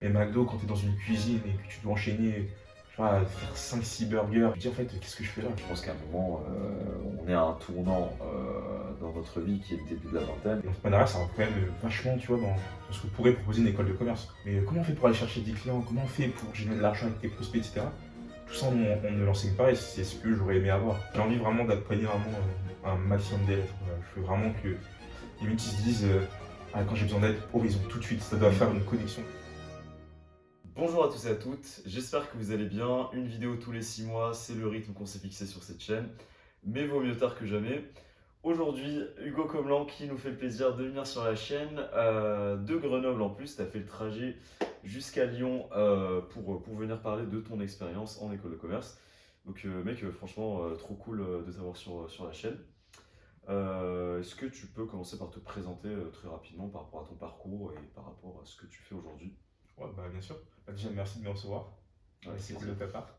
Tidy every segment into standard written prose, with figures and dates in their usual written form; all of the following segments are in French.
Et McDo, quand tu es dans une cuisine et que tu dois enchaîner, je sais pas, faire 5-6 burgers, tu te dis en fait, qu'est-ce que je fais là? Je pense qu'à un moment, on est à un tournant dans notre vie qui est le début de la vingtaine. Et l'entrepreneuriat, ça rentre quand même vachement, tu vois, dans ce que pourrait proposer une école de commerce. Mais comment on fait pour aller chercher des clients? Comment on fait pour générer de l'argent avec tes prospects, etc. Tout ça, on ne l'enseigne pas et c'est ce que j'aurais aimé avoir. J'ai envie vraiment d'accompagner vraiment un maximum d'élèves. Voilà. Je veux vraiment que limite ils se disent ah, quand j'ai besoin d'aide, horizon tout de suite, ça doit faire une connexion. Bonjour à tous et à toutes, j'espère que vous allez bien. Une vidéo tous les 6 mois, c'est le rythme qu'on s'est fixé sur cette chaîne, mais vaut mieux tard que jamais. Aujourd'hui, Hugo Comlan qui nous fait le plaisir de venir sur la chaîne, de Grenoble en plus. Tu as fait le trajet jusqu'à Lyon pour venir parler de ton expérience en école de commerce. Donc mec, franchement, trop cool de t'avoir sur la chaîne. Est-ce que tu peux commencer par te présenter très rapidement par rapport à ton parcours et par rapport à ce que tu fais aujourd'hui? Ouais, bah bien sûr. Bah, déjà, merci de me recevoir. Avec C'est cool plaisir. de ta part.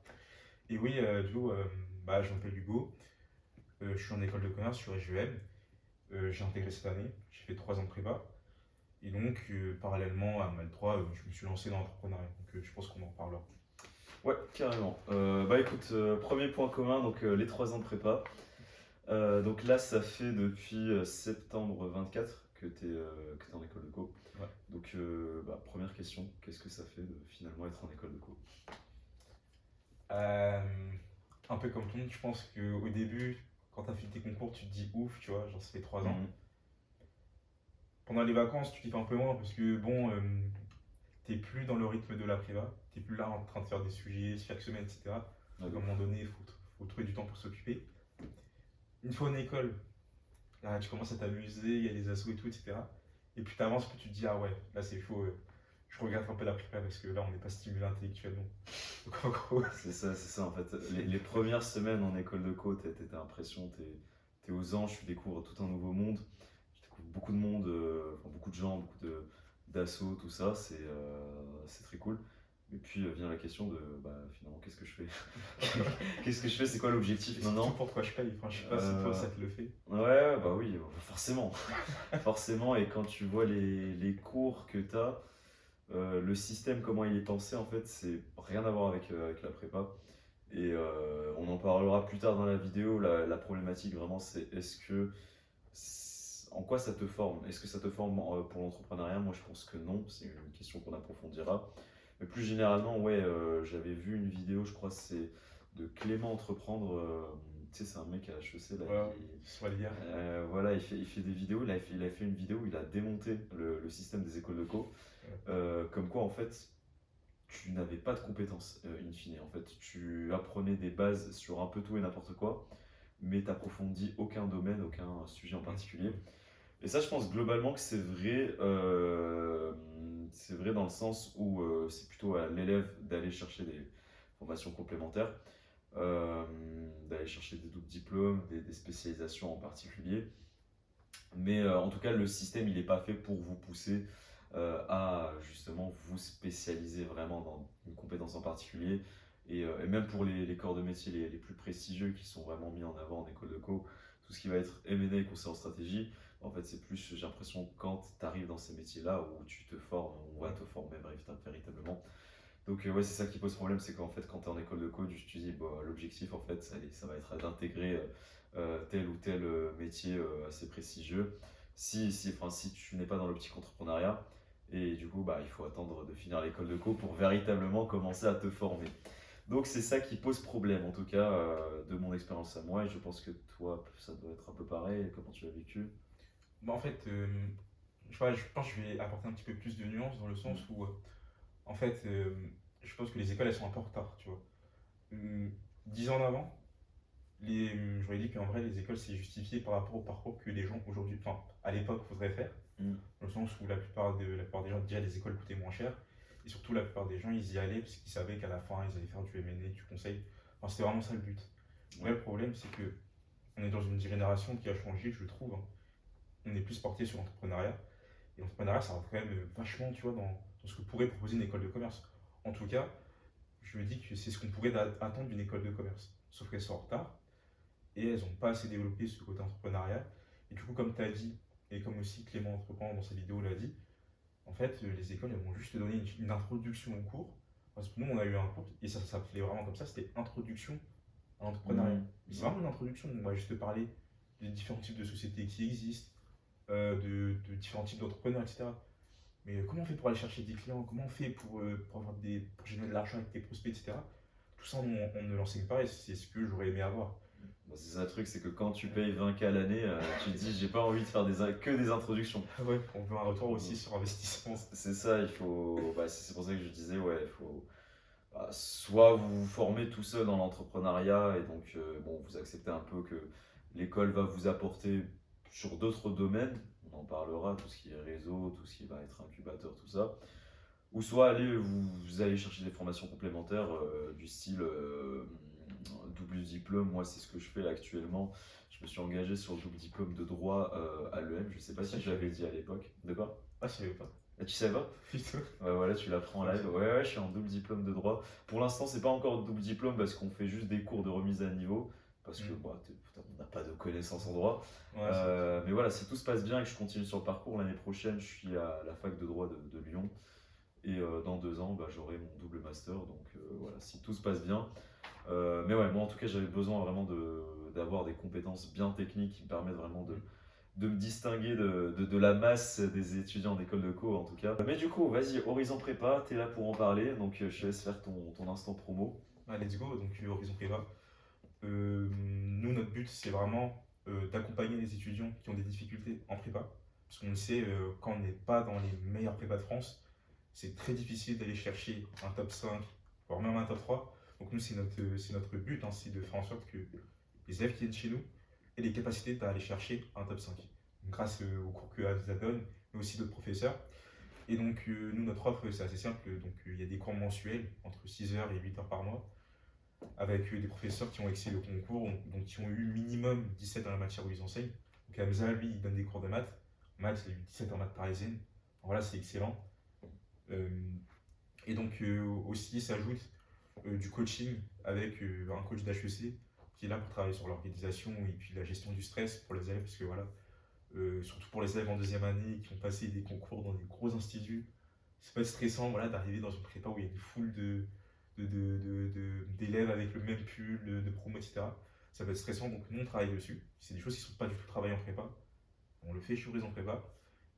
Et oui, du coup, bah, je m'appelle Hugo. Je suis en école de commerce, je suis SGEM. J'ai intégré cette année. J'ai fait 3 ans de prépa. Et donc, parallèlement à ma L3, je me suis lancé dans l'entrepreneuriat. Donc, je pense qu'on en parlera. Ouais, carrément. Bah écoute, premier point commun, donc les 3 ans de prépa. Donc là, ça fait depuis septembre 24 que tu es en école de co. Ouais. Donc, bah, première question, qu'est-ce que ça fait de finalement être en école de co? Euh, un peu comme tout le monde, je pense qu'au début, quand tu as fait tes concours, tu te dis ouf, tu vois, genre ça fait 3 ans. Mhm. Pendant les vacances, tu kiffes un peu moins parce que bon, t'es plus dans le rythme de la prépa, t'es plus là en train de faire des sujets chaque semaine, etc. Donc à un moment donné, faut trouver du temps pour s'occuper. Une fois en école, là tu commences à t'amuser, il y a des assos et tout, etc. Et plus t'avances, plus tu te dis ah ouais, là c'est chaud, je regarde un peu la prépa parce que là on n'est pas stimulé intellectuellement. Donc en gros, C'est ça en fait. Les premières semaines en école de co, t'as l'impression, t'es aux anges, tu découvres tout un nouveau monde. Tu découvres beaucoup de monde, enfin, beaucoup de gens, d'assauts, tout ça, c'est très cool. Et puis vient la question de bah, finalement, qu'est-ce que je fais? Qu'est-ce que je fais? C'est quoi l'objectif c'est tout maintenant? pourquoi je paye. Enfin, je sais pas si toi ça te le fait. Ouais, bah oui, forcément. Forcément, et quand tu vois les cours que tu as, le système, comment il est pensé, en fait, c'est rien à voir avec la prépa. Et on en parlera plus tard dans la vidéo. La problématique, vraiment, c'est en quoi ça te forme? Est-ce que ça te forme pour l'entrepreneuriat? Moi, je pense que non. C'est une question qu'on approfondira. Mais plus généralement, ouais, j'avais vu une vidéo, je crois, c'est de Clément Entreprendre. Tu sais, c'est un mec à HEC, là, Ouais, soit l'hier. voilà, il fait des vidéos. Il a fait une vidéo où il a démonté le système des écoles de co. Ouais. Comme quoi, en fait, tu n'avais pas de compétences, in fine. En fait, tu apprenais des bases sur un peu tout et n'importe quoi, mais tu n'approfondis aucun domaine, aucun sujet en particulier. Et ça, je pense globalement que c'est vrai dans le sens où c'est plutôt à l'élève d'aller chercher des formations complémentaires, euh, d'aller chercher des doubles diplômes, des spécialisations en particulier. Mais en tout cas, le système, il n'est pas fait pour vous pousser à justement vous spécialiser vraiment dans une compétence en particulier. Et même pour les corps de métier les plus prestigieux qui sont vraiment mis en avant en école de co, tout ce qui va être M&A, conseil en stratégie, en fait, c'est plus, j'ai l'impression, quand tu arrives dans ces métiers-là où tu te formes, on va te former véritablement. Donc, ouais, c'est ça qui pose problème, c'est qu'en fait, quand tu es en école de co, tu te dis, bon, l'objectif, en fait, ça va être d'intégrer tel ou tel métier assez prestigieux. Si tu n'es pas dans l'optique entrepreneuriat, et du coup, bah, il faut attendre de finir l'école de co pour véritablement commencer à te former. Donc, c'est ça qui pose problème, en tout cas, de mon expérience à moi, et je pense que toi, ça doit être un peu pareil. Comment tu l'as vécu? Bah, en fait, je, sais pas, je pense que je vais apporter un petit peu plus de nuances dans le sens Mm. où, en fait, je pense que les écoles elles sont un peu en retard, tu vois. 10 ans en avant, j'aurais dit qu'en vrai, les écoles c'est justifié par rapport au parcours que les gens aujourd'hui, enfin, à l'époque, voudraient faire, Mm. dans le sens où la plupart des gens, déjà, les écoles coûtaient moins cher, et surtout, la plupart des gens, ils y allaient parce qu'ils savaient qu'à la fin, ils allaient faire du M&A, du conseil. Enfin, c'était vraiment ça le but. Mais Ouais. le problème, c'est que on est dans une génération qui a changé, je trouve, hein. On est plus porté sur l'entrepreneuriat. Et l'entrepreneuriat, ça rentre quand même vachement, tu vois, dans ce que pourrait proposer une école de commerce. En tout cas, je me dis que c'est ce qu'on pourrait attendre d'une école de commerce. Sauf qu'elles sont en retard et elles n'ont pas assez développé ce côté entrepreneuriat. Et du coup, comme tu as dit, et comme aussi Clément Entreprend dans sa vidéo l'a dit, En fait, les écoles, elles vont juste te donner une introduction au cours. Parce que nous, on a eu un cours, et ça s'appelait vraiment comme ça, c'était Introduction à l'entrepreneuriat. Mhm. Mais c'est vraiment une introduction, on va juste te parler des différents types de sociétés qui existent, de différents types d'entrepreneurs, etc. Mais comment on fait pour aller chercher des clients? Comment on fait pour générer de l'argent avec tes prospects, etc. Tout ça, on ne l'enseigne pas et c'est ce que j'aurais aimé avoir. Bah, c'est ça le truc, c'est que quand tu payes 20K l'année, tu te dis j'ai pas envie de faire que des introductions. Ouais, on veut un retour aussi sur investissement. C'est ça, il faut. Bah, c'est pour ça que je disais, ouais, il faut. Bah, soit vous vous formez tout seul dans l'entrepreneuriat et donc bon, vous acceptez un peu que l'école va vous apporter sur d'autres domaines, on en parlera, tout ce qui est réseau, tout ce qui va être incubateur, tout ça. Ou soit vous allez chercher des formations complémentaires du style double diplôme. Moi, c'est ce que je fais actuellement. Je me suis engagé sur le double diplôme de droit à l'EM. Je sais pas si je l'avais dit à l'époque. De quoi? Ah, je savais pas. Ah, tu savais pas? Putain. Ouais, voilà, tu l'apprends en live. Ouais, ouais, je suis en double diplôme de droit. Pour l'instant, c'est pas encore double diplôme parce qu'on fait juste des cours de remise à niveau. Parce que bah, on n'a pas de connaissances en droit. Ouais, Mais voilà, si tout se passe bien et que je continue sur le parcours, l'année prochaine, je suis à la fac de droit de Lyon. Et dans 2 ans, bah, j'aurai mon double master. Donc voilà, si tout se passe bien. Mais ouais, moi en tout cas, j'avais besoin vraiment d'avoir des compétences bien techniques qui me permettent vraiment de me distinguer de la masse des étudiants d'école de co en tout cas. Mais du coup, vas-y, Horizon Prépa, t'es là pour en parler, donc je te laisse faire ton instant promo. Ah, let's go, donc Horizon Prépa. Nous, notre but, c'est vraiment d'accompagner les étudiants qui ont des difficultés en prépa. Parce qu'on le sait, quand on n'est pas dans les meilleures prépas de France, c'est très difficile d'aller chercher un top 5, voire même un top 3. Donc nous, c'est notre but, hein, c'est de faire en sorte que les élèves qui viennent chez nous aient les capacités d'aller chercher un top 5. Donc, grâce aux cours que Avisa donne, mais aussi d'autres professeurs. Et donc, nous, notre offre, c'est assez simple. Donc, il y a des cours mensuels, entre 6 heures et 8 heures par mois, avec des professeurs qui ont excellé au concours, donc qui ont eu minimum 17 dans la matière où ils enseignent. Donc, Hamza, lui, il donne des cours de maths. En maths, il a eu 17 en maths parisienne. Alors, voilà, c'est excellent. Euh, et donc, aussi, s'ajoute du coaching avec un coach d'HEC qui est là pour travailler sur l'organisation et puis la gestion du stress pour les élèves, parce que voilà, surtout pour les élèves en deuxième année qui ont passé des concours dans des gros instituts, c'est pas stressant voilà, d'arriver dans une prépa où il y a une foule d'élèves avec le même pull, de promo, etc. Ça peut être stressant, donc nous on travaille dessus. C'est des choses qui ne sont pas du tout travaillées en prépa. On le fait chez Horizon Prépa.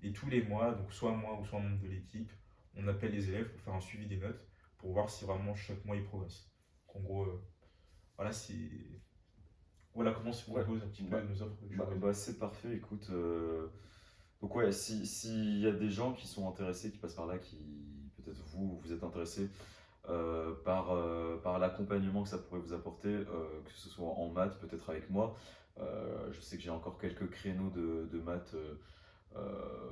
Et tous les mois, donc soit moi ou soit un membre de l'équipe, on appelle les élèves pour faire un suivi des notes pour voir si vraiment chaque mois ils progressent. Donc, en gros, voilà, voilà comment se Ouais. compose un petit peu nos offres. C'est parfait, écoute. Donc ouais, s'il y a des gens qui sont intéressés, qui passent par là, qui peut-être vous êtes intéressés par l'accompagnement que ça pourrait vous apporter, que ce soit en maths, peut-être avec moi. Je sais que j'ai encore quelques créneaux de maths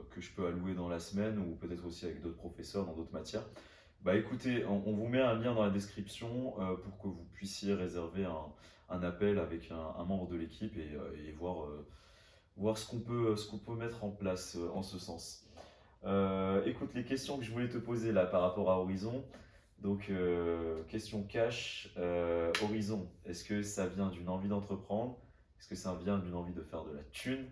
que je peux allouer dans la semaine ou peut-être aussi avec d'autres professeurs dans d'autres matières. Bah écoutez, on vous met un lien dans la description pour que vous puissiez réserver un appel avec un membre de l'équipe et voir ce qu'on peut mettre en place en ce sens. Écoute, les questions que je voulais te poser là par rapport à Horizon. Donc, question cash. Horizon, est-ce que ça vient d'une envie d'entreprendre? Est-ce que ça vient d'une envie de faire de la thune?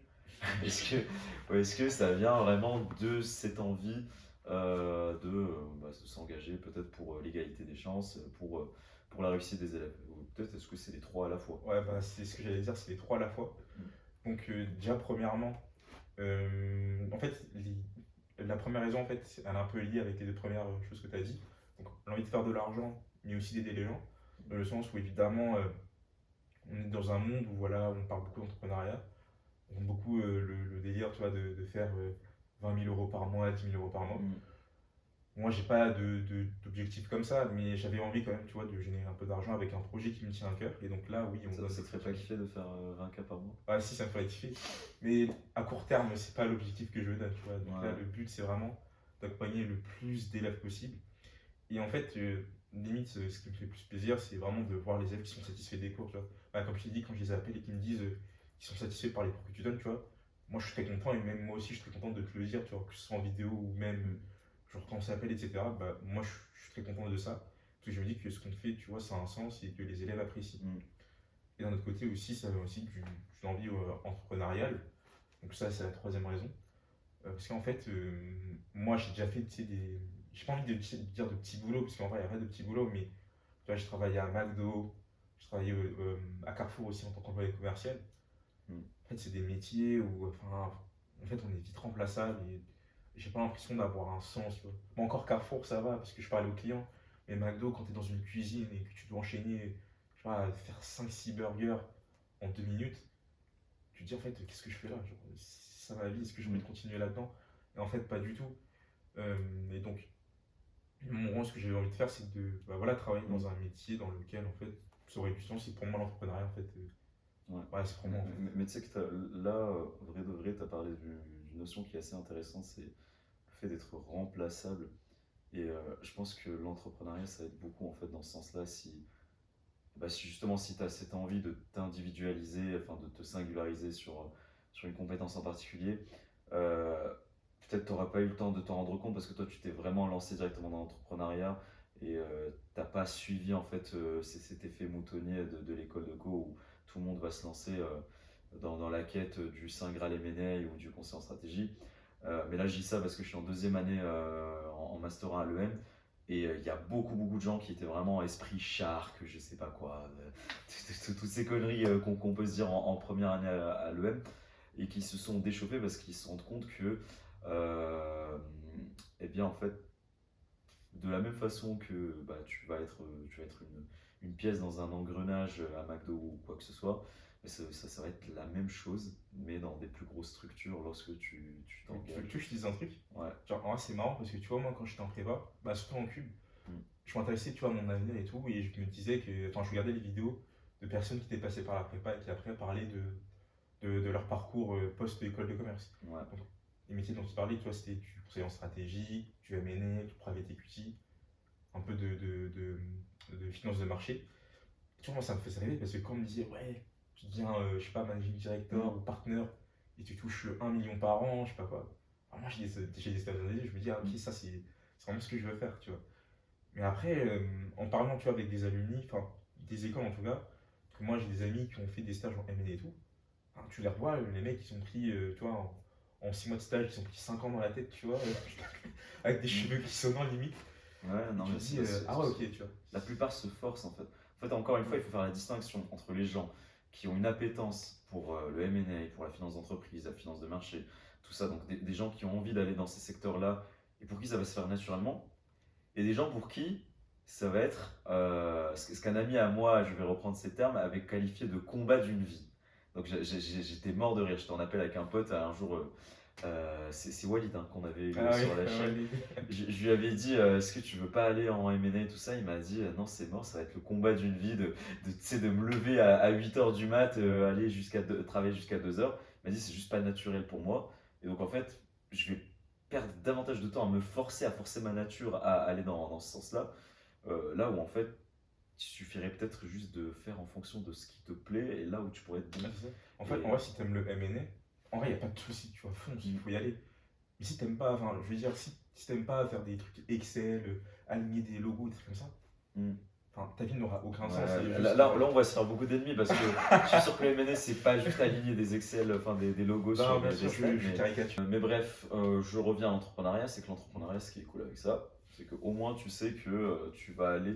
Est-ce que ça vient vraiment de cette envie de s'engager peut-être pour l'égalité des chances, pour la réussite des élèves? Ou peut-être est-ce que c'est les trois à la fois? Ouais, bah, c'est ce que j'allais dire, c'est les trois à la fois. Donc, déjà, premièrement, en fait, la première raison, en fait, elle est un peu liée avec les deux premières choses que tu as dit. Donc, l'envie de faire de l'argent, mais aussi d'aider les gens. Dans le sens où, évidemment, on est dans un monde où voilà, on parle beaucoup d'entrepreneuriat. On aime beaucoup le délire, tu vois, de faire 20 000 euros par mois, 10 000 euros par mois. Moi, j'ai pas d'objectif comme ça, mais j'avais envie quand même, tu vois, de générer un peu d'argent avec un projet qui me tient à cœur. Et donc là, oui, on donne Ça te ferait pas kiffer de faire 20K par mois? Ah si, ça me ferait kiffer. Mais à court terme, c'est pas l'objectif que je donne, tu vois. Donc là, Ouais. le but, c'est vraiment d'accompagner le plus d'élèves possible. Et en fait, limite, ce qui me fait le plus plaisir, c'est vraiment de voir les élèves qui sont satisfaits des cours, tu vois. Bah, comme je t'ai dit, quand je les appelle et qu'ils me disent qu'ils sont satisfaits par les cours que tu donnes, tu vois, moi je suis très content et même moi aussi je suis très content de te le dire, tu vois, que ce soit en vidéo ou même genre quand on s'appelle, etc. Bah, moi je suis très content de ça. Parce que je me dis que ce qu'on fait, tu vois, ça a un sens et que les élèves apprécient. Et d'un autre côté aussi, ça vient aussi d'une envie entrepreneuriale. Donc ça, c'est la troisième raison. Parce qu'en fait, moi j'ai déjà fait, tu sais, des. J'ai pas envie de dire de petits boulots, parce qu'en vrai, il n'y a pas de petits boulots, mais tu vois, j'ai travaillé à McDo, j'ai travaillé à Carrefour aussi en tant qu'employé commercial. Mm. En fait, c'est des métiers où, enfin, en fait, on est vite remplaçable et j'ai pas l'impression d'avoir un sens, tu vois. Bon, encore Carrefour, ça va, parce que je parle aux clients, mais McDo, quand tu es dans une cuisine et que tu dois enchaîner, je sais pas, faire 5 6 burgers en 2 minutes, tu te dis en fait, qu'est-ce que je fais là? Genre, c'est ça ma vie, est-ce que j'ai envie de continuer là-dedans? Et en fait, pas du tout. Et donc, moi, ce que j'ai envie de faire, c'est de bah, voilà, travailler Mm. dans un métier dans lequel, en fait, ça aurait du sens. Et pour moi, l'entrepreneuriat, en fait, Ouais. ouais, c'est pour moi, en fait. Mais tu sais que là, vrai de vrai, tu as parlé d'une notion qui est assez intéressante, c'est le fait d'être remplaçable. Et je pense que l'entrepreneuriat, ça aide beaucoup en fait dans ce sens-là. Si justement si tu as cette envie de t'individualiser, enfin de te singulariser sur une compétence en particulier, euh, peut-être tu n'auras pas eu le temps de t'en rendre compte parce que toi tu t'es vraiment lancé directement dans l'entrepreneuriat et t'as pas suivi en fait cet effet moutonnier de l'école de co où tout le monde va se lancer dans la quête du Saint Graal M&A ou du conseil en stratégie. Mais là je dis ça parce que je suis en deuxième année en Master 1 à l'EM et il y a beaucoup de gens qui étaient vraiment esprit shark, je sais pas quoi, toutes ces conneries qu'on peut se dire en première année à l'EM, et qui se sont déchauffés parce qu'ils se rendent compte que, euh, eh bien en fait, de la même façon que bah, tu vas être une pièce dans un engrenage à McDo ou quoi que ce soit, mais ça va être la même chose, mais dans des plus grosses structures lorsque tu Tu veux t'engages. que je te dise un truc? Ouais. Genre, en vrai, c'est marrant parce que tu vois, moi, quand j'étais en prépa, bah, surtout en cube, Mm. je m'intéressais, tu vois, à mon avenir et tout. Et je me disais que, enfin, je regardais les vidéos de personnes qui étaient passées par la prépa et qui après parlaient de leur parcours post-école de commerce. Ouais. Donc, les métiers dont ils parlaient, tu vois, c'était du conseil en stratégie, du M&A, du private equity, un peu de finance de marché. Tu vois, moi, ça me faisait rêver parce que quand on me disait, ouais, tu deviens, je sais pas, managing director Mm. ou partner et tu touches 1 million par an, je sais pas quoi. Alors moi, j'ai des stages d'analyse, je me dis, ah, ok, Mm. ça, c'est vraiment ce que je veux faire, tu vois. Mais après, en parlant, tu vois, avec des alumni, enfin, des écoles en tout cas, parce que moi, j'ai des amis qui ont fait des stages en M&A et tout. Enfin, tu les revois, les mecs, ils ont pris, tu vois, en 6 mois de stage, ils ont pris 5 ans dans la tête, tu vois, avec des Mm. cheveux qui sonnent limite. Ouais, Et non, tu mais te dis, ah ouais, ok, tu vois. la plupart se forcent en fait. En fait, encore une fois, il faut faire la distinction entre les gens qui ont une appétence pour le M&A, pour la finance d'entreprise, la finance de marché, tout ça, donc des gens qui ont envie d'aller dans ces secteurs-là et pour qui ça va se faire naturellement, et des gens pour qui ça va être ce qu'un ami à moi, je vais reprendre ces termes, avait qualifié de combat d'une vie. Donc j'étais mort de rire, j'étais en appel avec un pote un jour. C'est Walid hein, qu'on avait eu Ah oui, sur la ouais, chaîne. Je lui avais dit est-ce que tu veux pas aller en M&A et tout ça. Il m'a dit non, c'est mort, ça va être le combat d'une vie tu sais, de me lever à 8h du mat, aller travailler jusqu'à 2h. Il m'a dit c'est juste pas naturel pour moi. Et donc en fait, je vais perdre davantage de temps à me forcer, à forcer ma nature à aller dans ce sens-là. Là où en fait, il suffirait peut-être juste de faire en fonction de ce qui te plaît et là où tu pourrais être bon. ouais, c'est ça. En fait, en Et vrai, si t'aimes le M&A, en vrai, il n'y a pas de souci, tu vois, fonce, il mm, faut y aller. Mais si t'aimes pas, enfin, je veux dire, si t'aimes pas faire des trucs Excel, aligner des logos, des trucs comme ça, mm. enfin, ta vie n'aura aucun sens. Ouais, C'est là, juste. là, là, on va se faire beaucoup d'ennemis parce que je suis sûr que le MNS c'est pas juste aligner des Excel, enfin des logos Non, sur bien des sûr, slides. je caricature. Mais bref, je reviens à l'entrepreneuriat. C'est que l'entrepreneuriat, ce qui est cool avec ça, c'est qu'au moins tu sais que tu vas aller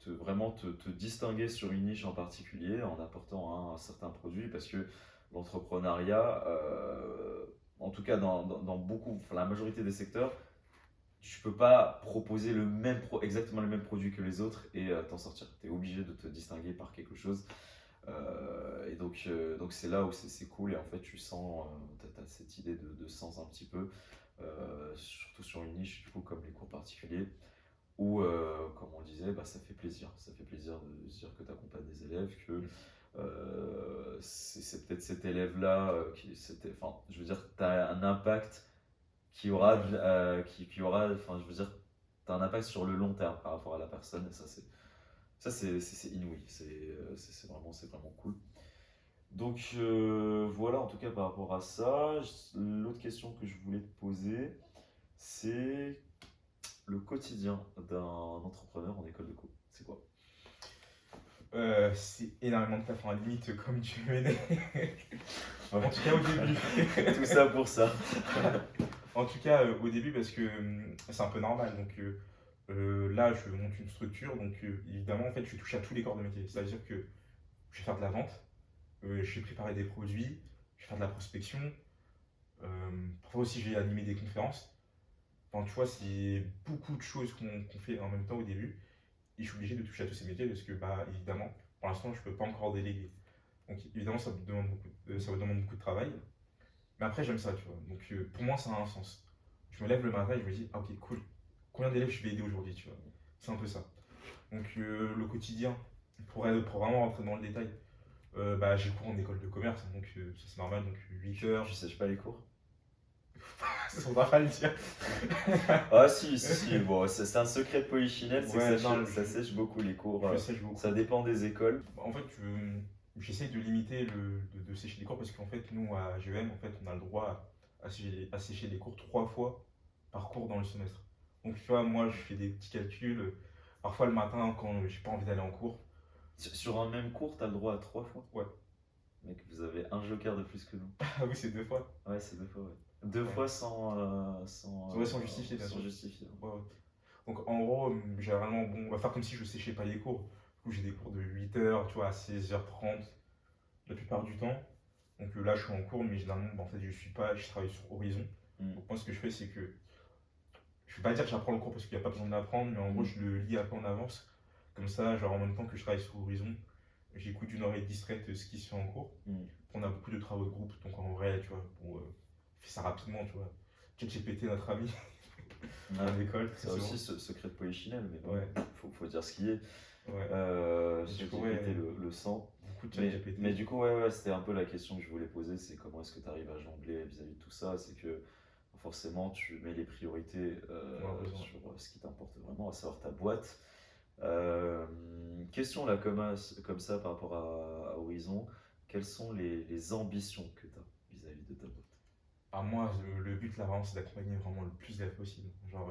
vraiment te distinguer sur une niche en particulier en apportant un certain produit parce que l'entrepreneuriat, en tout cas dans beaucoup, enfin, la majorité des secteurs, tu peux pas proposer exactement le même produit que les autres et t'en sortir. Tu es obligé de te distinguer par quelque chose. Et donc c'est là où c'est cool et en fait tu sens, tu as cette idée de sens un petit peu, surtout sur une niche du coup comme les cours particuliers où comme on le disait, bah, ça fait plaisir. Ça fait plaisir de se dire que tu accompagnes des élèves, que c'est peut-être cet élève-là enfin, je veux dire, tu as un impact qui aura, enfin, je veux dire, t'as un impact sur le long terme par rapport à la personne, et ça c'est inouï, c'est vraiment cool. Donc voilà, en tout cas par rapport à ça, l'autre question que je voulais te poser, c'est le quotidien d'un entrepreneur en école de co. C'est quoi? C'est énormément de taf, en limite comme tu venais. En tout cas au début. Tout ça pour ça. En tout cas au début parce que c'est un peu normal. Donc là je monte une structure, donc évidemment en fait je touche à tous les corps de métier. C'est-à-dire que je vais faire de la vente, je vais préparer des produits, je vais faire de la prospection, parfois aussi je vais animer des conférences. Enfin tu vois c'est beaucoup de choses qu'on fait en même temps au début. Et je suis obligé de toucher à tous ces métiers parce que, bah, évidemment, pour l'instant, je ne peux pas encore déléguer. Donc, évidemment, ça me demande beaucoup de travail. Mais après, j'aime ça, tu vois. Donc, pour moi, ça a un sens. Je me lève le matin et je me dis, ah, ok, cool. Combien d'élèves je vais aider aujourd'hui, tu vois. C'est un peu ça. Donc, le quotidien, pour vraiment rentrer dans le détail, bah, j'ai cours en école de commerce, donc ça c'est normal, donc 8 heures. Tu sèches pas les cours? Ça ne pas le dire. Ah si, bon, c'est un secret de polichinelle, c'est Ouais, que non, ça sèche beaucoup les cours. Je sèche beaucoup. Ça dépend des écoles. En fait, j'essaie de limiter de sécher les cours parce qu'en fait, nous, à GEM, en fait, on a le droit à sécher les cours 3 fois par cours dans le semestre. Donc, tu vois, moi, je fais des petits calculs. Parfois, le matin, quand j'ai pas envie d'aller en cours. Sur un même cours, t'as le droit à 3 fois? Ouais. Mec, vous avez un joker de plus que nous. Ah oui, c'est 2 fois. Ouais, c'est 2 fois, ouais. 2 fois sans justifier, bien sans sûr. justifier. Ouais, ouais. Donc, en gros, généralement, bon, on va faire comme si je séchais pas les cours. Du coup, j'ai des cours de 8 h, tu vois, à 16 h 30 la plupart du temps. Donc là, je suis en cours, mais généralement, bah, en fait, je travaille sur Horizon. Donc moi, ce que je fais, c'est que je ne vais pas dire que j'apprends le cours parce qu'il n'y a pas besoin de l'apprendre, mais en gros, je le lis un peu en avance. Comme ça, genre en même temps que je travaille sur Horizon, j'écoute d'une oreille distraite ce qui se fait en cours. On a beaucoup de travaux de groupe, donc en vrai, tu vois, on fait ça rapidement, tu vois. ChatGPT, notre ami, à l'école. C'est aussi ce secret de polichinelle, mais bon, Ouais. faut dire ce qui est. Ouais. ChatGPT ouais, le sent. Beaucoup de ChatGPT. Mais du coup, ouais, c'était un peu la question que je voulais poser, c'est comment est-ce que tu arrives à jongler vis-à-vis de tout ça? C'est que forcément, tu mets les priorités sur ce qui t'importe vraiment, à savoir ta boîte. Question là comme ça par rapport à Horizon, quelles sont les ambitions que tu as vis-à-vis de ta boîte? Moi, le but là, vraiment, c'est d'accompagner vraiment le plus d'élèves possible. Genre,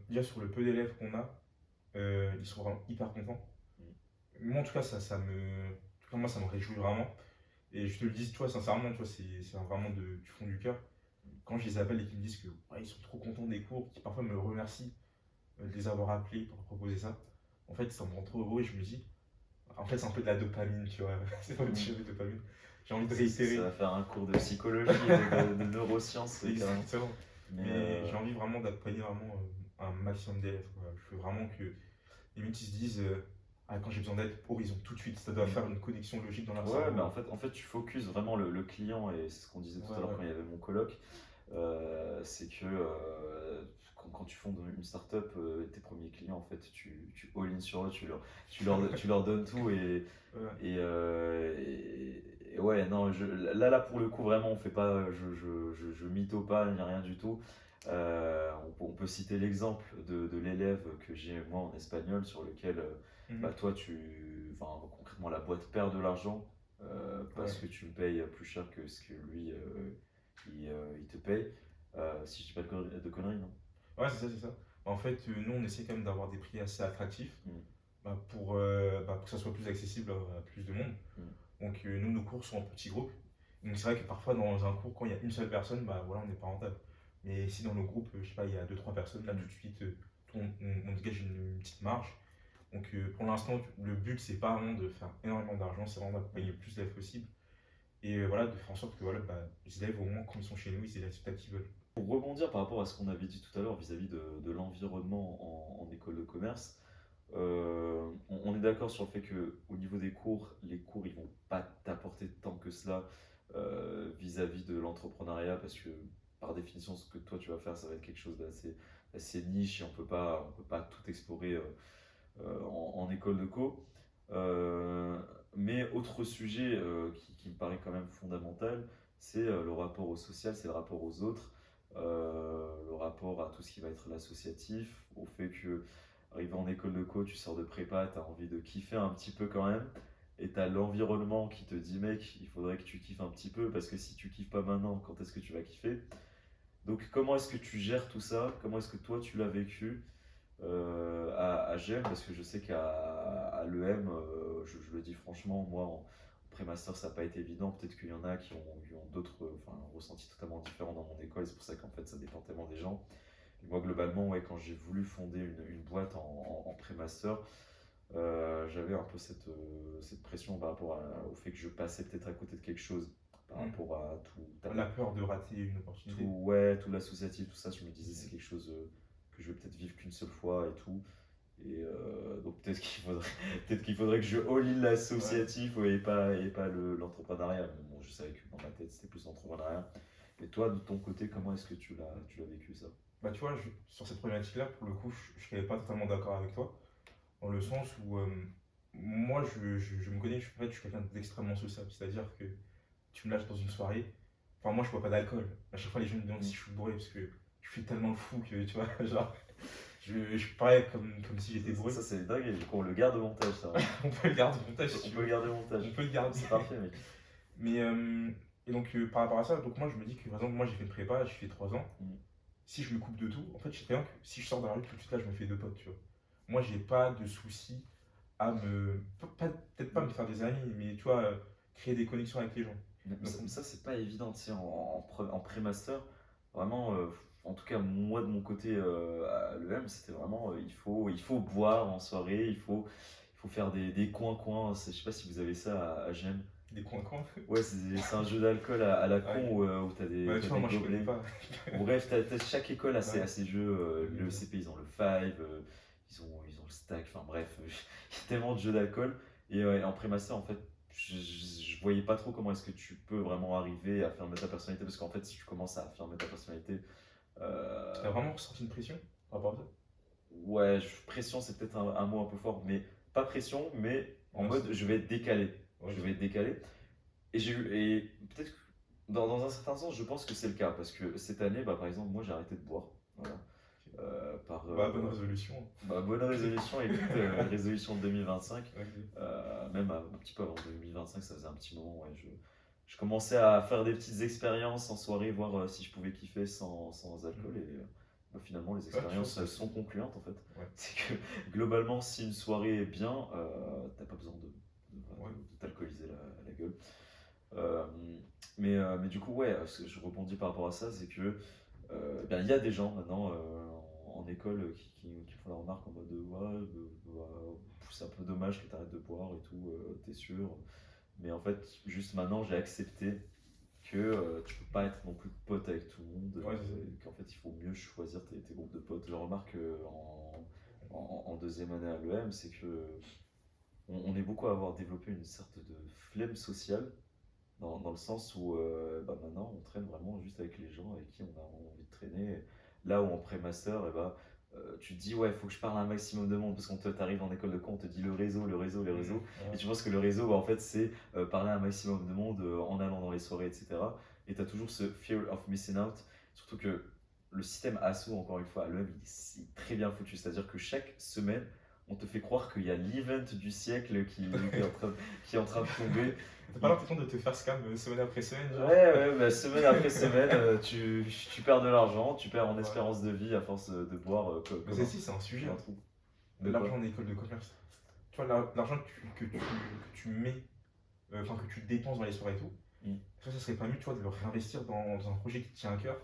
déjà sur le peu d'élèves qu'on a, ils sont vraiment hyper contents. Moi, en tout cas, moi, ça me réjouit vraiment. Et je te le dis, tu vois, sincèrement, tu vois, c'est vraiment du fond du cœur. Quand je les appelle et qu'ils me disent que ouais, ils sont trop contents des cours, qui parfois me remercient de les avoir appelés pour proposer ça, en fait, ça me rend trop heureux et je me dis, en fait, c'est un peu de la dopamine, tu vois. C'est un peu de dopamine. J'ai envie de réitérer. Ça va faire un cours de psychologie, de neurosciences. Exactement. Mais j'ai envie vraiment d'accompagner vraiment un maximum d'élèves. Je veux vraiment que limite ils se disent quand j'ai besoin d'aide, Horizon, tout de suite, ça doit faire une connexion logique dans leur cerveau. Ouais, mais en fait, tu focuses vraiment le client, et c'est ce qu'on disait tout à l'heure quand il y avait mon coloc. C'est que quand tu fondes une startup, tes premiers clients, en fait, tu all-in sur eux, tu leur donnes tout et ouais, non, là pour le coup, vraiment, on fait pas, je mytho pas, il n'y a rien du tout. On peut citer l'exemple de l'élève que j'ai moi en espagnol, sur lequel toi, concrètement, la boîte perd de l'argent parce que tu me payes plus cher que ce que lui il te paye. Si je dis pas de conneries, non? Ouais, c'est ça. En fait, nous, on essaie quand même d'avoir des prix assez attractifs pour que ça soit plus accessible à plus de monde. Donc, nous, nos cours sont en petits groupes. Donc, c'est vrai que parfois, dans un cours, quand il y a une seule personne, voilà, on n'est pas rentable. Mais si dans nos groupes, je sais pas, il y a 2-3 personnes, là, tout de suite, on dégage une petite marge. Donc, pour l'instant, le but, c'est pas vraiment de faire énormément d'argent, c'est vraiment d'accompagner le plus d'élèves possible. Et voilà, de faire en sorte que les élèves, au moins, quand ils sont chez nous, ils aient la résultats qu'ils veulent. Pour rebondir par rapport à ce qu'on avait dit tout à l'heure vis-à-vis de l'environnement en école de commerce, on est d'accord sur le fait qu'au niveau des cours, les cours ils vont pas t'apporter tant que cela vis-à-vis de l'entrepreneuriat, parce que par définition, ce que toi tu vas faire, ça va être quelque chose d'assez niche, et on peut pas tout explorer en école de co. Mais autre sujet qui me paraît quand même fondamental, c'est le rapport au social, c'est le rapport aux autres, le rapport à tout ce qui va être l'associatif, au fait que, arrivé en école de co, tu sors de prépa, tu as envie de kiffer un petit peu quand même, et tu as l'environnement qui te dit, mec, il faudrait que tu kiffes un petit peu, parce que si tu kiffes pas maintenant, quand est-ce que tu vas kiffer? Donc comment est-ce que tu gères tout ça? Comment est-ce que toi tu l'as vécu? à GEM, parce que je sais qu'à l'EM, je le dis franchement, moi en pré-master ça n'a pas été évident. Peut-être qu'il y en a qui ont d'autres ressentis totalement différents dans mon école, et c'est pour ça qu'en fait ça dépend tellement des gens. Et moi globalement, ouais, quand j'ai voulu fonder une boîte en pré-master, j'avais un peu cette pression par rapport au fait que je passais peut-être à côté de quelque chose, par Mm. rapport à La peur de rater une opportunité. ouais, tout l'associatif, tout ça. Je me disais c'est quelque chose que je vais peut-être vivre qu'une seule fois et tout. Et donc peut-être peut-être qu'il faudrait que je all-in Ouais. l'associatif, ouais, et pas l'entrepreneuriat. Mais bon, je savais que dans ma tête c'était plus l'entrepreneuriat. Et toi, de ton côté, comment est-ce que tu l'as vécu ça? Bah, tu vois, sur cette problématique-là, pour le coup, je ne serais pas totalement d'accord avec toi, dans le sens où moi, je me connais, en fait, je suis quelqu'un d'extrêmement sociable. C'est-à-dire que tu me lâches dans une soirée, enfin, moi, je bois pas d'alcool. À chaque fois, les gens me demandent Mm. si je suis bourré, parce que je suis tellement le fou que, tu vois, genre, je parais comme si j'étais bourré. Ça, c'est dingue, et du coup on le garde au montage ça. On peut le garder au montage si On tu peut le veux. garder au montage. On peut le garder. C'est parfait, mec. Mais, et donc, par rapport à ça, donc moi, je me dis que, par exemple, moi, j'ai fait une prépa, j'ai fait 3 ans. Mm. Si je me coupe de tout, en fait, je sais bien que si je sors dans la rue, tout de suite là, je me fais deux potes, tu vois. Moi, j'ai pas de souci à peut-être pas me faire des amis, mais tu vois, créer des connexions avec les gens. Mais Donc, ça, c'est pas évident, tu sais, en pré-master, vraiment, en tout cas, moi de mon côté à l'EM, c'était vraiment, il faut boire en soirée, il faut faire des coins-coins. Je sais pas si vous avez ça à GEM. des coins-coins. Ouais, c'est un jeu d'alcool à la con Ouais. où Bah, tu t'as vois, des moi, je connais gobelets. pas. Bon, bref, chaque école a Ouais. ses jeux. Le Ok. CP, ils ont le Five, ils ont le Stack, enfin bref, il y a tellement de jeux d'alcool. Et en pré-master, en fait, je voyais pas trop comment est-ce que tu peux vraiment arriver à affirmer ta personnalité. Parce qu'en fait, si tu commences à affirmer ta personnalité, T'as euh, vraiment ressenti une pression par rapport à ça? ouais, pression, c'est peut-être un mot un peu fort, mais pas pression, mais en Non, mode je vais être décalé. Je ok. vais être décalé. Et peut-être que dans un certain sens, je pense que c'est le cas. Parce que cette année, bah, par exemple, moi j'ai arrêté de boire. Voilà. Ok. Par Bah, bonne résolution. bonne résolution, écoute, résolution de 2025. Ok. Même un petit peu avant 2025, ça faisait un petit moment. Ouais, je commençais à faire des petites expériences en soirée, voir si je pouvais kiffer sans alcool. Mm. Et bah, finalement, les Ouais, tu vois, expériences sont concluantes en fait. Ouais. C'est que globalement, si une soirée est bien, t'as pas besoin Ouais. de t'alcooliser la gueule. Euh, mais du coup, ouais, ce que je rebondis par rapport à ça, c'est que ben, il y a des gens maintenant en école qui font la remarque en mode ouais, c'est un peu dommage que tu arrêtes de boire et tout, t'es sûr. Mais en fait, juste maintenant, j'ai accepté que tu peux pas être non plus pote avec tout le monde, Ouais, c'est ça. et qu'en fait, il faut mieux choisir tes groupes de potes. Je remarque en deuxième année à l'EM, c'est que on est beaucoup à avoir développé une sorte de flemme sociale dans le sens où bah maintenant on traîne vraiment juste avec les gens avec qui on a envie de traîner. Là où en pré-master, eh bah, tu te dis ouais, il faut que je parle à un maximum de monde parce qu'on t'arrive en école de co, on te dit le réseau, le réseau, le Mm. réseau. Et Ouais. tu penses que le réseau, bah, en fait, c'est parler à un maximum de monde en allant dans les soirées, etc. Et tu as toujours ce fear of missing out. Surtout que le système ASSO, encore une fois, à l'EM, il est très bien foutu. C'est-à-dire que chaque semaine, on te fait croire qu'il y a l'event du siècle qui est en train de tomber. T'as pas l'impression de te faire scam semaine après semaine, genre? Ouais, bah, semaine après semaine, tu perds de l'argent, tu perds en Ouais. espérance de vie à force de boire Mais ceci, c'est un sujet, comme un hein. trou. De L'argent quoi? en école de commerce. Tu vois, l'argent que tu mets, enfin que tu dépenses dans les soirées et tout, Mm. ça serait pas mieux, tu vois, de le réinvestir dans un projet qui te tient à cœur.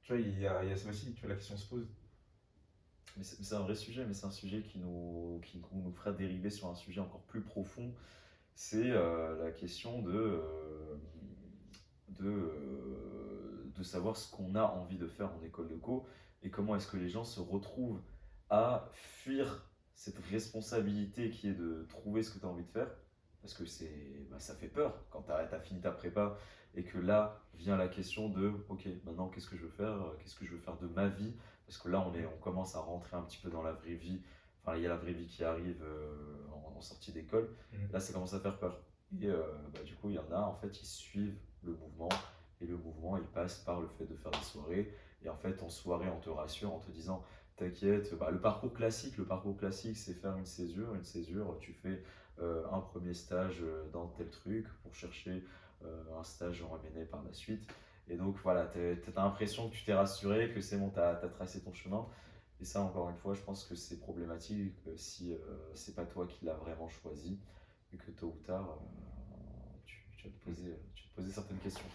Tu vois, il y a ça aussi, tu vois, la question se pose. Mais c'est un vrai sujet, mais c'est un sujet qui nous fera dériver sur un sujet encore plus profond. C'est la question de savoir ce qu'on a envie de faire en école de co et comment est-ce que les gens se retrouvent à fuir cette responsabilité qui est de trouver ce que tu as envie de faire. Parce que ça fait peur quand tu as fini ta prépa et que là vient la question de ok, maintenant qu'est-ce que je veux faire, qu'est-ce que je veux faire de ma vie, parce que là on commence à rentrer un petit peu dans la vraie vie. Enfin, il y a la vraie vie qui arrive en sortie d'école. Mhm. Là, ça commence à faire peur. Et bah, du coup, il y en a, en fait, ils suivent le mouvement. Et le mouvement, il passe par le fait de faire des soirées. Et en fait, en soirée, on te rassure en te disant, t'inquiète, bah, le parcours classique, c'est faire une césure. Une césure, tu fais un premier stage dans tel truc pour chercher un stage en M&A par la suite. Et donc, voilà, t'as l'impression que tu t'es rassuré, que c'est bon, t'as tracé ton chemin. Et ça, encore une fois, je pense que c'est problématique si c'est pas toi qui l'as vraiment choisi et que tôt ou tard, tu vas te poser certaines questions.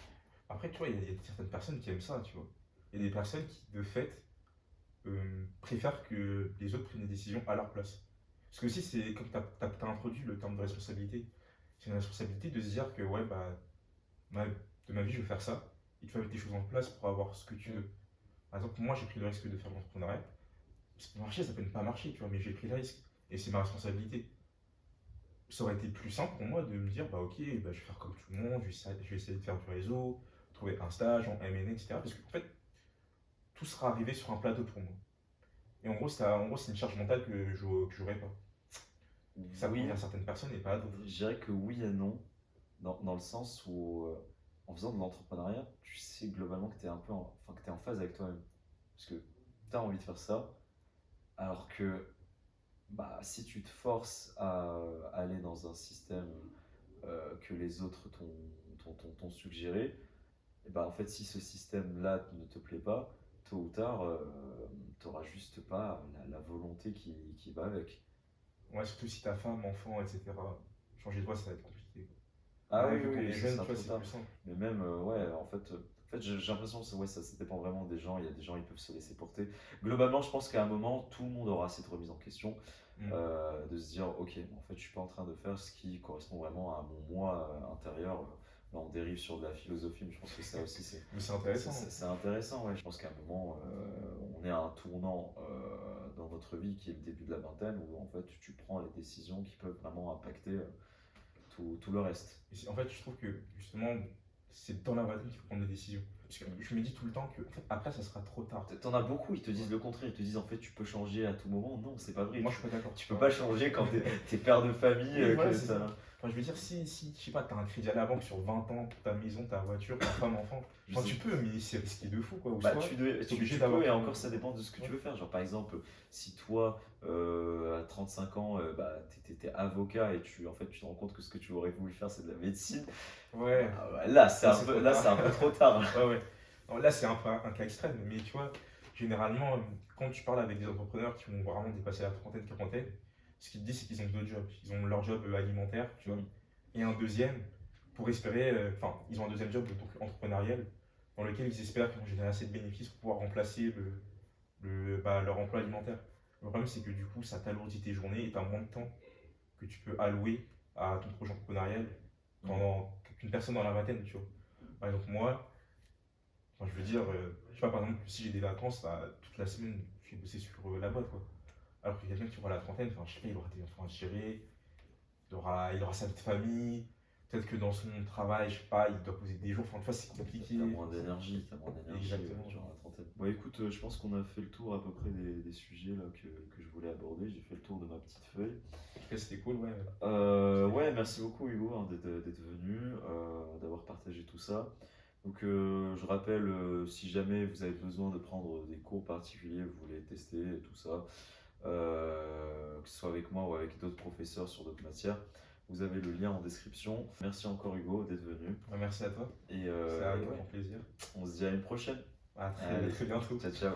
Après, tu vois, il y a certaines personnes qui aiment ça, tu vois. Il y a des personnes qui, de fait, préfèrent que les autres prennent des décisions à leur place. Parce que aussi, c'est comme tu as introduit le terme de responsabilité. C'est une responsabilité de se dire que, ouais, bah, de ma vie, je veux faire ça. Et tu vas mettre des choses en place pour avoir ce que tu veux. Par exemple, moi, j'ai pris le risque de faire l'entrepreneuriat. Ça peut marcher, ça peut ne pas marcher, tu vois, mais j'ai pris le risque. Et c'est ma responsabilité. Ça aurait été plus simple pour moi de me dire, bah ok, bah, je vais faire comme tout le monde, je vais essayer de faire du réseau, trouver un stage en M&A, etc. Parce qu'en fait, tout sera arrivé sur un plateau pour moi. Et en gros, c'est une charge mentale que j'aurais pas. Ça convient à Oui, certaines personnes et pas à d'autres. je dirais que oui et non, dans le sens où en faisant de l'entrepreneuriat, tu sais globalement que tu es un peu enfin, que tu es en phase avec toi-même. Parce que tu as envie de faire ça, alors que bah, si tu te forces à aller dans un système que les autres t'ont suggéré, et bah, en fait, si ce système-là ne te plaît pas, tôt ou tard, tu n'auras juste pas la volonté qui va avec. Ouais, surtout si ta femme, enfant, etc. Changer de voie, ça va être compliqué. Ah Là, oui, vu qu'on oui, est ça jeune, sera tu vois, trop c'est tard. plus simple. Mais même, ouais, en fait j'ai l'impression que ouais, ça dépend vraiment des gens. Il y a des gens, ils peuvent se laisser porter. Globalement, je pense qu'à un moment, tout le monde aura cette remise en question Mm. de se dire, ok, en fait, je suis pas en train de faire ce qui correspond vraiment à mon moi intérieur. Là, on dérive sur de la philosophie, mais je pense que ça aussi, Mais c'est intéressant, hein. c'est intéressant. Ouais. Je pense qu'à un moment, on est à un tournant dans notre vie qui est le début de la vingtaine où en fait, tu prends les décisions qui peuvent vraiment impacter tout le reste. En fait, je trouve que justement, c'est dans la vingtaine qu'il faut prendre des décisions. Parce que je me dis tout le temps que en fait, après, ça sera trop tard. T'en as beaucoup, ils te disent le contraire, ils te disent en fait tu peux changer à tout moment. Non, c'est pas vrai. Moi, je suis pas d'accord. Tu peux pas changer quand t'es père de famille. Oui, voilà, Que c'est ça. Enfin, je veux dire, si je sais pas, t'as un crédit à la banque sur 20 ans, ta maison, ta voiture, ta femme, enfant, Je enfin, sais. tu peux, mais c'est risqué de fou, quoi. Ou Bah, soit, t'es obligé tu d'avoir peux, et ton- encore ça dépend de ce que tu veux faire. Genre par exemple, si toi à 35 ans bah, t'es avocat et en fait, tu te rends compte que ce que tu aurais voulu faire c'est de la médecine, Ouais, bah, là c'est là, un c'est peu, trop là, tard. c'est un peu trop tard. Ouais, ouais. Non, là, c'est un peu un cas extrême, mais tu vois, généralement, quand tu parles avec des entrepreneurs qui ont vraiment dépassé la trentaine, quarantaine, ce qu'ils te disent, c'est qu'ils ont deux jobs. Ils ont leur job alimentaire, tu vois, et un deuxième pour espérer, enfin, ils ont un deuxième job donc entrepreneurial dans lequel ils espèrent qu'ils vont générer assez de bénéfices pour pouvoir remplacer leur emploi alimentaire. Le problème, c'est que du coup, ça t'alourdit tes journées et tu as moins de temps que tu peux allouer à ton projet entrepreneurial qu'une personne dans la vingtaine, tu vois. Par exemple, moi, enfin, je veux dire, je sais pas, par exemple, si j'ai des vacances, bah, toute la semaine, je vais bosser sur la boîte, quoi. Alors que quelqu'un qui aura la trentaine, enfin, je sais pas, il aura des enfants à gérer, il aura sa vie de famille, peut-être que dans son travail, je sais pas, il doit poser des jours, enfin, tu vois, c'est compliqué. T'as moins d'énergie, Exactement. genre la trentaine. Bon, écoute, je pense qu'on a fait le tour à peu près des sujets là, que je voulais aborder. J'ai fait le tour de ma petite feuille. En tout cas, c'était cool, ouais. Ouais, merci beaucoup Hugo d'être venu, d'avoir partagé tout ça. Donc, je rappelle, si jamais vous avez besoin de prendre des cours particuliers, vous voulez tester et tout ça, que ce soit avec moi ou avec d'autres professeurs sur d'autres matières, vous avez le lien en description. Merci encore Hugo d'être venu. Merci à toi, Et c'est avec ouais, grand plaisir. on se dit à une prochaine. À Allez, très bientôt. ciao ciao.